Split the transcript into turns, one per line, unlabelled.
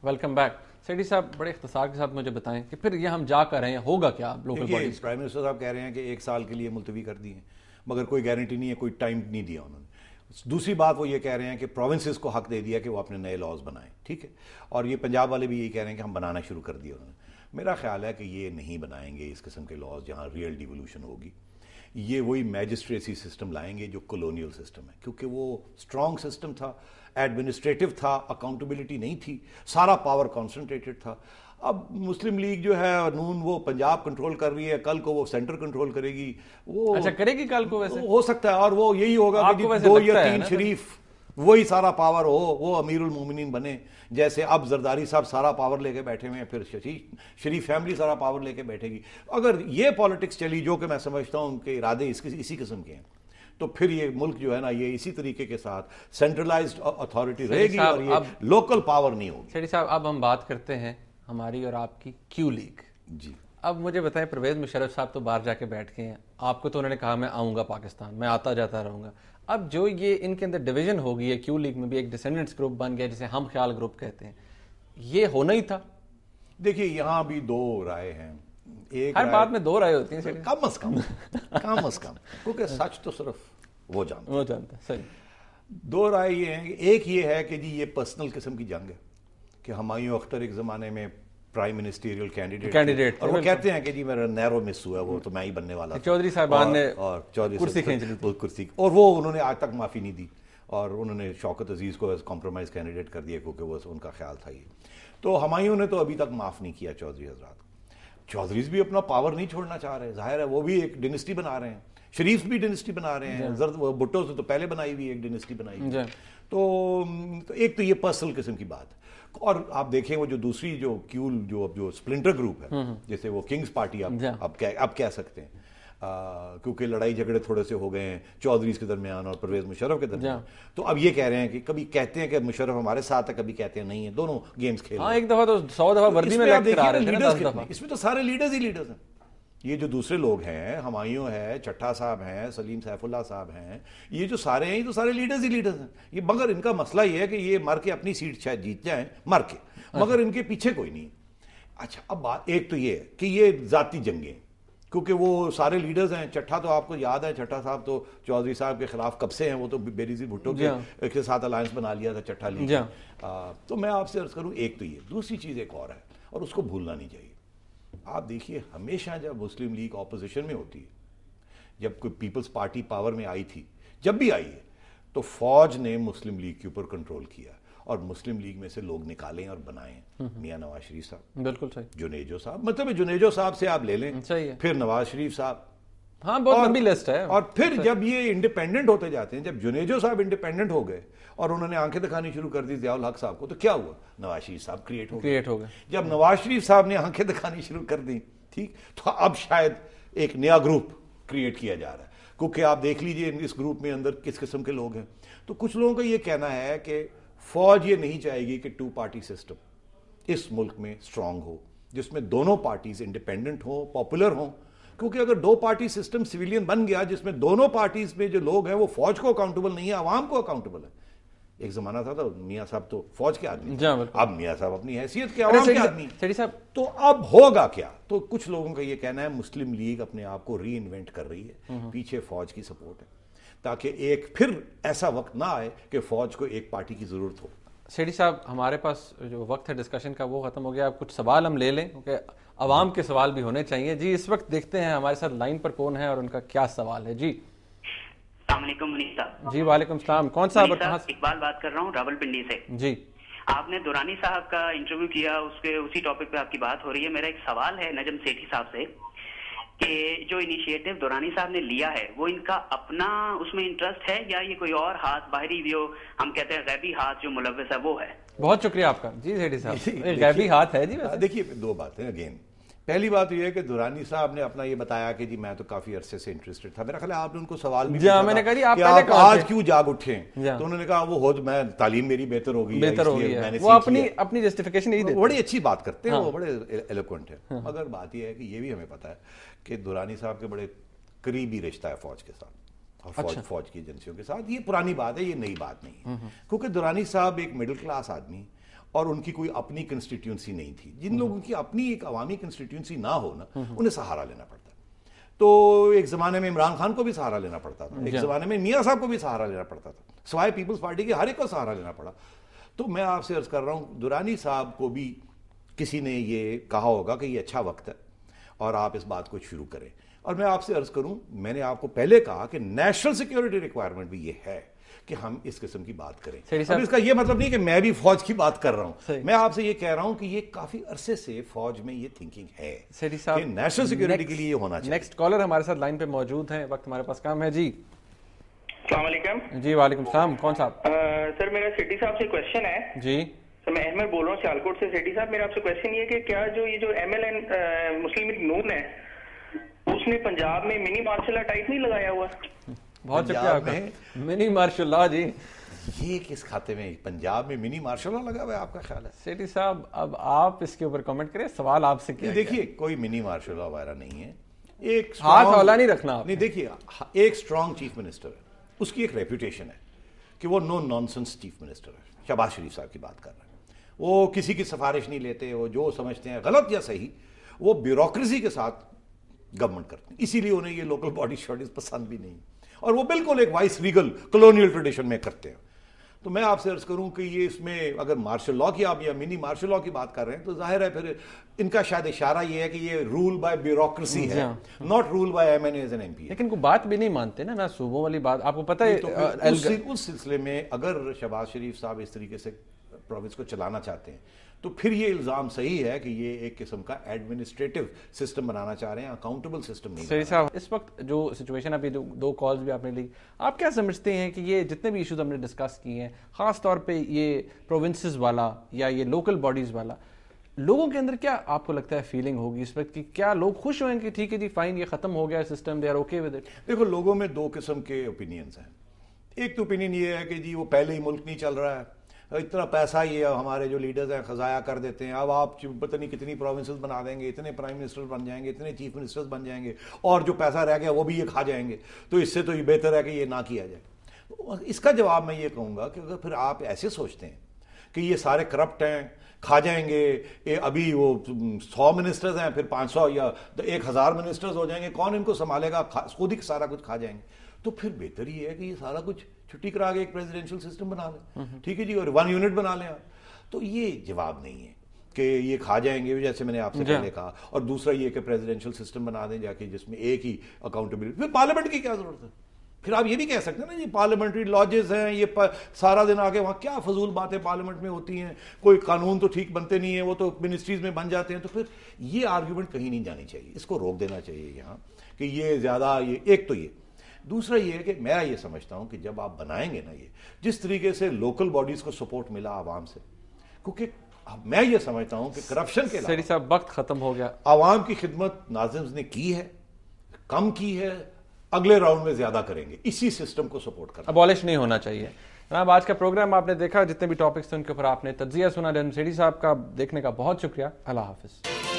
Welcome back. Sethi صاحب بڑے اختصار کے ساتھ مجھے بتائیں کہ پھر یہ ہم جا کر رہے ہیں ہوگا کیا لوکل باڈیز؟
پرائم منسٹر صاحب کہہ رہے ہیں کہ 1 سال کے لیے ملتوی کر دی ہیں، مگر کوئی گارنٹی نہیں ہے، کوئی ٹائم نہیں دیا انہوں نے. دوسری بات وہ یہ کہہ رہے ہیں کہ پروونسز کو حق دے دیا کہ وہ اپنے نئے لاز بنائیں، ٹھیک ہے. اور یہ پنجاب والے بھی یہی کہہ رہے ہیں کہ ہم بنانا شروع کر دیے انہوں نے. میرا خیال ہے کہ یہ نہیں بنائیں گے اس قسم کے لاز جہاں ریئل ڈیولوشن ہوگی. یہ وہی میجسٹریسی سسٹم لائیں گے جو کولونیل سسٹم ہے، کیونکہ وہ اسٹرانگ سسٹم تھا، ایڈمنسٹریٹو تھا، اکاؤنٹیبلٹی نہیں تھی، سارا پاور کانسنٹریٹڈ تھا. اب مسلم لیگ جو ہے نون وہ پنجاب کنٹرول کر رہی ہے، کل کو وہ سینٹر کنٹرول کرے گی. وہ
اچھا کرے گی کل کو؟ ویسے
ہو سکتا ہے، اور وہ یہی ہوگا کہ 2 یا 3 شریف وہی سارا پاور ہو، وہ امیر المومنین بنے. جیسے اب زرداری صاحب سارا پاور لے کے بیٹھے ہوئے ہیں، پھر شریف فیملی سارا پاور لے کے بیٹھے گی. اگر یہ پالیٹکس چلی، جو کہ میں سمجھتا ہوں ان کے ارادے اسی قسم کے ہیں، تو پھر یہ ملک جو ہے نا یہ اسی طریقے کے ساتھ سینٹرلائزڈ اتھارٹی رہے گی اور یہ لوکل پاور نہیں ہوگی.
سیٹھی صاحب اب ہم بات کرتے ہیں ہماری اور آپ کی کیو لیگ.
جی
اب مجھے بتائیں، پرویز مشرف صاحب تو باہر جا کے بیٹھ گئے ہیں، آپ کو تو انہوں نے کہا میں آؤں گا پاکستان، میں آتا جاتا رہوں گا. اب جو یہ ان کے اندر ڈویژن ہو گئی ہے، کیو لیگ میں بھی ایک ڈسینڈنٹس گروپ بن گیا جسے ہم خیال گروپ کہتے ہیں، یہ ہونا ہی تھا.
دیکھیے یہاں بھی 2 رائے ہیں.
ہر بات میں 2 رائے ہوتی ہیں
کم از کم کیونکہ سچ تو صرف وہ جانتا
ہے. صحیح.
2 رائے یہ ہیں کہ ایک یہ ہے کہ جی یہ پرسنل قسم کی جنگ ہے کہ ہمایوں اختر ایک زمانے میں پرائم منسٹریل کینڈیڈیٹ اور وہ کہتے ہیں کہ جی میرا نیرو مس ہوا، وہ تو میں ہی بننے والا تھا.
چودھری صاحبان نے
کرسی کھینچ لی کرسی، اور وہ انہوں نے آج تک معافی نہیں دی، اور انہوں نے شوکت عزیز کو کمپرومائز کینڈیڈیٹ کر دیا کیونکہ وہ ان کا خیال تھا. یہ تو ہمایوں نے تو ابھی تک معاف نہیں کیا چودھری حضرات. چودھریز بھی اپنا پاور نہیں چھوڑنا چاہ رہے، ظاہر ہے وہ بھی ایک ڈینسٹی بنا رہے ہیں، شریف بھی ڈینسٹی بنا رہے ہیں، بھٹو سے تو پہلے بنائی ہوئی ایک ڈینسٹی بنائی ہوئی. تو ایک تو یہ پرسنل قسم کی بات. اور آپ دیکھیں وہ جو دوسری جو کیول جو سپلنٹر گروپ ہے، جیسے وہ کنگز پارٹی اب کہہ سکتے ہیں، کیونکہ لڑائی جھگڑے تھوڑے سے ہو گئے ہیں چودھریز کے درمیان اور پرویز مشرف کے درمیان. تو اب یہ کہہ رہے ہیں کہ کبھی کہتے ہیں کہ مشرف ہمارے ساتھ ہے، کبھی کہتے ہیں نہیں ہے، دونوں گیمز کھیل رہے ہیں.
ایک دفعہ تو 100 دفعہ وردی میں لگ کر آ رہے تھے.
اس میں تو سارے لیڈرز ہی لیڈرز ہیں. یہ جو دوسرے لوگ ہیں، ہمایوں ہے، چٹھا صاحب ہیں، سلیم سیف اللہ صاحب ہیں، یہ جو سارے ہیں یہ تو سارے لیڈرز ہی لیڈرز ہیں. یہ مگر ان کا مسئلہ یہ ہے کہ یہ مر کے اپنی سیٹ شاید جیت جائیں، مر کے، مگر ان کے پیچھے کوئی نہیں. اچھا اب بات ایک تو یہ ہے کہ یہ ذاتی جنگیں، کیونکہ وہ سارے لیڈرز ہیں. چٹھا تو آپ کو یاد ہے، چٹھا صاحب تو چودھری صاحب کے خلاف کب سے ہیں، وہ تو بینظیر بھٹو کے ساتھ الائنس بنا لیا تھا چٹھا لیگ. تو میں آپ سے عرض کروں ایک تو یہ، دوسری چیز ایک اور ہے اور اس کو بھولنا نہیں چاہیے. آپ دیکھیے ہمیشہ جب مسلم لیگ اپوزیشن میں ہوتی ہے، جب کوئی پیپلز پارٹی پاور میں آئی تھی، جب بھی آئی ہے، تو فوج نے مسلم لیگ کے اوپر کنٹرول کیا اور مسلم لیگ میں سے لوگ نکالیں اور بنائیں. میاں نواز شریف صاحب،
بالکل صحیح،
جنیجو صاحب، مطلب جنیجو صاحب سے آپ لے لیں، پھر نواز شریف صاحب،
ہاں بہت لمبی لسٹ ہے. اور
پھر جب یہ انڈیپینڈنٹ ہوتے جاتے ہیں، جب جنیجو صاحب انڈیپینڈنٹ ہو گئے اور انہوں نے آنکھیں دکھانی شروع کر دی ضیاء الحق صاحب کو، تو کیا ہوا؟ نواز شریف صاحب کریٹ ہو گئے. جب نواز شریف صاحب نے آنکھیں دکھانی شروع کر دی، ٹھیک، تو اب شاید ایک نیا گروپ کریٹ کیا جا رہا ہے. کیونکہ آپ دیکھ لیجئے اس گروپ میں اندر کس قسم کے لوگ ہیں. تو کچھ لوگوں کا یہ کہنا ہے کہ فوج یہ نہیں چاہے گی کہ 2 پارٹی سسٹم اس ملک میں اسٹرانگ ہو، جس میں دونوں پارٹیز انڈیپینڈنٹ ہوں، پاپولر ہوں. کیونکہ اگر 2 پارٹی سسٹم سویلین بن گیا جس میں دونوں پارٹیز میں جو لوگ ہیں وہ فوج کو اکاؤنٹیبل نہیں ہے، عوام کو اکاؤنٹیبل ہے. ایک زمانہ تھا تو میاں صاحب تو فوج کے آدمی، اب میاں صاحب اپنی حیثیت کے عوام کے آدمی. تو اب ہوگا کیا؟ تو کچھ لوگوں کا یہ کہنا ہے مسلم لیگ اپنے آپ کو ری انوینٹ کر رہی ہے، پیچھے فوج کی سپورٹ ہے، تاکہ ایک پھر ایسا وقت نہ آئے کہ فوج کو ایک پارٹی کی ضرورت ہو.
سیٹھی صاحب ہمارے پاس جو وقت ہے ڈسکشن کا وہ ختم ہو گیا. اب کچھ سوال ہم لے لیں کیونکہ عوام کے سوال بھی ہونے چاہیے. جی اس وقت دیکھتے ہیں ہمارے ساتھ لائن پر کون ہے اور ان کا کیا سوال ہے. جی
السلام علیکم منیش صاحب.
جی وعلیکم السلام. کون صاحب اور کہاں سے؟
اقبال بات کر رہا ہوں راول پنڈی سے.
جی
آپ نے دورانی صاحب کا انٹرویو کیا، اسی ٹاپک پہ آپ کی بات ہو رہی ہے. میرا ایک سوال ہے نجم سیٹھی صاحب سے کہ جو انیشیٹو دورانی صاحب نے لیا ہے وہ ان کا اپنا اس میں انٹرسٹ ہے یا یہ کوئی اور ہاتھ باہری جو ہم کہتے ہیں غیبی ہاتھ جو ملوث ہے وہ ہے؟
بہت شکریہ آپ کا. جی سیٹھی صاحب غیبی ہاتھ ہے. جی
دیکھیے 2 باتیں. اگین پہلی بات یہ ہے کہ دورانی صاحب نے اپنا یہ بتایا کہ جی میں تو کافی عرصے سے انٹرسٹڈ تھا. میرا خیال ہے آپ نے ان کو سوال بھی
کیا
کہ آپ آج کیوں جاگ اٹھے، تو انہوں نے کہا وہ میں تعلیم میری بہتر ہو گئی ہے،
وہ اپنی جسٹیفیکیشن نہیں دیتے.
بڑی اچھی بات کرتے ہیں، وہ بڑے ایلوکوینٹ ہیں. مگر بات یہ ہے کہ یہ بھی ہمیں پتا ہے کہ دورانی صاحب کے بڑے قریبی رشتہ ہے فوج کے ساتھ اور فوج کی ایجنسیوں کے ساتھ. یہ پرانی بات ہے، یہ نئی بات نہیں ہے. کیونکہ دورانی صاحب ایک مڈل کلاس آدمی اور ان کی کوئی اپنی کنسٹیٹیوئنسی نہیں تھی. جن لوگوں کی اپنی ایک عوامی کنسٹیٹیوئنسی نہ ہو نا, انہیں سہارا لینا پڑتا. تو ایک زمانے میں عمران خان کو بھی سہارا لینا پڑتا تھا, ایک زمانے میں میاں صاحب کو بھی سہارا لینا پڑتا تھا, سوائے پیپلز پارٹی کے ہر ایک کو سہارا لینا پڑا. تو میں آپ سے عرض کر رہا ہوں, درانی صاحب کو بھی کسی نے یہ کہا ہوگا کہ یہ اچھا وقت ہے اور آپ اس بات کو شروع کریں. اور میں آپ سے عرض کروں, میں نے آپ کو پہلے کہا کہ نیشنل سیکیورٹی ریکوائرمنٹ بھی یہ ہے کہ ہم اس قسم کی بات کریں. اب اس کا یہ مطلب نہیں کہ میں بھی فوج کی بات کر رہا ہوں, میں آپ سے یہ کہہ رہا ہوں کہ یہ کافی عرصے سے فوج میں یہ تھنکنگ ہے کہ نیشنل سیکیورٹی کے لیے یہ ہونا چاہیے.
نیکسٹ کالر ہمارے ساتھ لائن پہ موجود ہیں, وقت ہمارے پاس کام ہے. جی
السلام علیکم.
جی وعلیکم السلام. کون صاحب؟
سر میرا سیٹی صاحب سے کویشچن ہے.
جی
سر میں احمد بول رہا ہوں سیالکوٹ سے. سیٹی صاحب میرا آپ سے کویشچن یہ کہ کیا جو یہ جو ایم ایل این مسلم لیگ نون ہے اس نے پنجاب میں منی مارشل آرٹ ٹائپ نہیں لگایا ہوا؟
بہت شکریہ آپ کا. منی مارشل لا جی,
یہ کس کھاتے میں پنجاب میں منی مارشل لا لگا ہوا ہے آپ کا خیال ہے؟
سیٹی صاحب اب آپ اس کے اوپر کمنٹ کریں, سوال آپ سے کیا.
دیکھیے کوئی منی مارشل لا وغیرہ نہیں ہے, ایک
ہاتھ حوالہ نہیں رکھنا آپ.
نہیں دیکھیے, ایک اسٹرانگ چیف منسٹر ہے, اس کی ایک ریپوٹیشن ہے کہ وہ نو نان سنس چیف منسٹر ہے. شہباز شریف صاحب کی بات کر رہے ہیں, وہ کسی کی سفارش نہیں لیتے, وہ جو سمجھتے ہیں غلط یا صحیح وہ بیوروکریسی کے ساتھ گورنمنٹ کرتے ہیں. اسی لیے انہیں یہ لوکل باڈی شاڈیز پسند بھی نہیں, اور وہ بالکل ایک وائس ریگل کلونیل ٹریڈیشن میں کرتے ہیں. تو میں آپ سے عرض کروں کہ یہ اس میں اگر مارشل لا کی آپ یا منی مارشل لا کی بات کر رہے ہیں تو ظاہر ہے پھر ان کا شاید اشارہ یہ ہے کہ یہ رول بائی بیوروکریسی ہے, not rule by M N As and M P.
لیکن کوئی بات بھی نہیں مانتے نا صوبوں والی بات, آپ کو پتہ ہے.
اس سلسلے میں اگر شہباز شریف صاحب اس طریقے سے پروونس کو چلانا چاہتے ہیں تو پھر یہ الزام صحیح ہے کہ یہ ایک قسم کا ایڈمنسٹریٹو سسٹم بنانا چاہ رہے ہیں, اکاؤنٹیبل سسٹم نہیں.
صحیح صاحب, اس وقت جو سچویشن ابھی دو کالز بھی آپ نے لی, آپ کیا سمجھتے ہیں کہ یہ جتنے بھی ایشوز ہم نے ڈسکس کیے ہیں, خاص طور پہ یہ پروونسز والا یا یہ لوکل باڈیز والا, لوگوں کے اندر کیا آپ کو لگتا ہے فیلنگ ہوگی اس وقت کی؟ کیا لوگ خوش ہوئیں کہ ٹھیک ہے جی فائن یہ ختم ہو گیا system, they are okay with it?
دیکھو لوگوں میں دو قسم کے اوپینینز ہیں. ایک تو اوپینین یہ ہے کہ جی وہ پہلے ہی ملک نہیں چل رہا ہے, اتنا پیسہ یہ ہمارے جو لیڈرز ہیں خزایا کر دیتے ہیں, اب آپ پتہ نہیں کتنی پروونسز بنا دیں گے, اتنے پرائم منسٹر بن جائیں گے, اتنے چیف منسٹرز بن جائیں گے, اور جو پیسہ رہ گیا وہ بھی یہ کھا جائیں گے, تو اس سے تو یہ بہتر ہے کہ یہ نہ کیا جائے. اس کا جواب میں یہ کہوں گا کہ اگر پھر آپ ایسے سوچتے ہیں کہ یہ سارے کرپٹ ہیں, کھا جائیں گے, ابھی وہ 100 منسٹرز ہیں پھر 500 یا 1000 منسٹرز ہو جائیں گے, کون ان کو سنبھالے گا, خود ہی سارا کچھ کھا جائیں گے, تو پھر بہتر یہ ہے کہ یہ سارا کچھ چھٹی کرا کے ایک پریزیڈینشل سسٹم بنا لیں, ٹھیک ہے جی, اور 1 یونٹ بنا لیں آپ. تو یہ جواب نہیں ہے کہ یہ کھا جائیں گے جیسے میں نے آپ سے پہلے کہا, اور دوسرا یہ کہ پریزیڈینشل سسٹم بنا دیں جا کے جس میں ایک ہی اکاؤنٹیبلٹی. پھر پارلیمنٹ کی کیا ضرورت ہے؟ پھر آپ یہ بھی کہہ سکتے ہیں نا جی پارلیمنٹری لاجز ہیں, یہ سارا دن آگے وہاں کیا فضول باتیں پارلیمنٹ میں ہوتی ہیں, کوئی قانون تو ٹھیک بنتے نہیں ہیں, وہ تو منسٹریز میں بن جاتے ہیں. تو پھر یہ آرگیومنٹ کہیں نہیں جانی چاہیے, اس کو روک دینا چاہیے یہاں کہ یہ زیادہ یہ. ایک تو یہ, دوسرا یہ ہے کہ میں یہ سمجھتا ہوں کہ جب آپ بنائیں گے نا, یہ جس طریقے سے لوکل باڈیز کو سپورٹ ملا عوام سے, کیونکہ میں یہ سمجھتا ہوں کہ کرپشن کے
سیٹی صاحب وقت ختم ہو گیا,
عوام کی خدمت ناظم نے کی ہے, کم کی ہے, اگلے راؤنڈ میں زیادہ کریں گے. اسی سسٹم کو سپورٹ کرنا,
ابالش نہیں ہونا چاہیے. جناب آج کا پروگرام آپ نے دیکھا, جتنے بھی ٹاپکس تھے ان کے اوپر آپ نے تجزیہ سنا. سیٹی صاحب کا دیکھنے کا بہت شکریہ. اللہ حافظ.